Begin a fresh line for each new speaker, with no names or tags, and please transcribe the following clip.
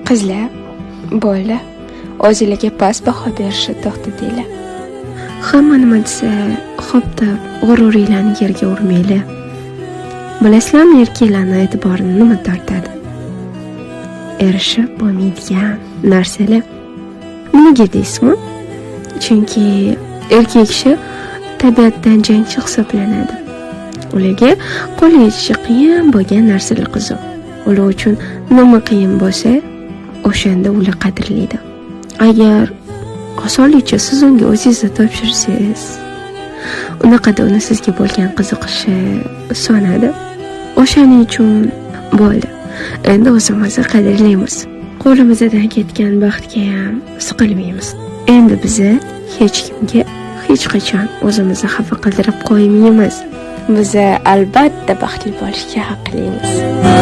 Qizlar, bo'ldi. O'zingizga past baho berishni to'xtatinglar.
Hamma nima desa, xo'p deb g'ururinglarni yerga urmanglar. Bilasizlarmi, erkaklarning e'tiborini nima tortadi? Erishib bo'lmaydigan narsalar. Nimaga deysizmi? Chunki erkak kishi tabiatdan jangchi hisoblanadi. Ularga qo'l yechishi qiyin bo'lgan narsalar qiziq. Ular uchun nima qiyin bo'lsa, o'shanda ular qadrlaydi. Agar osonlikcha siz unga o'zingizni topshirsangiz, unaqada uni sizga bo'lgan qiziqishi so'nadi. O'shaning uchun bo'ldi. Endi o'zimizni qadrlaymiz. Qo'limizdan ketgan baxtga ham siqilmaymiz. Endi biz hech kimga hech qachon o'zimizni xafa qildirib qo'ymaymiz.
Biz albatta baxtli bo'lishga haqlimiz.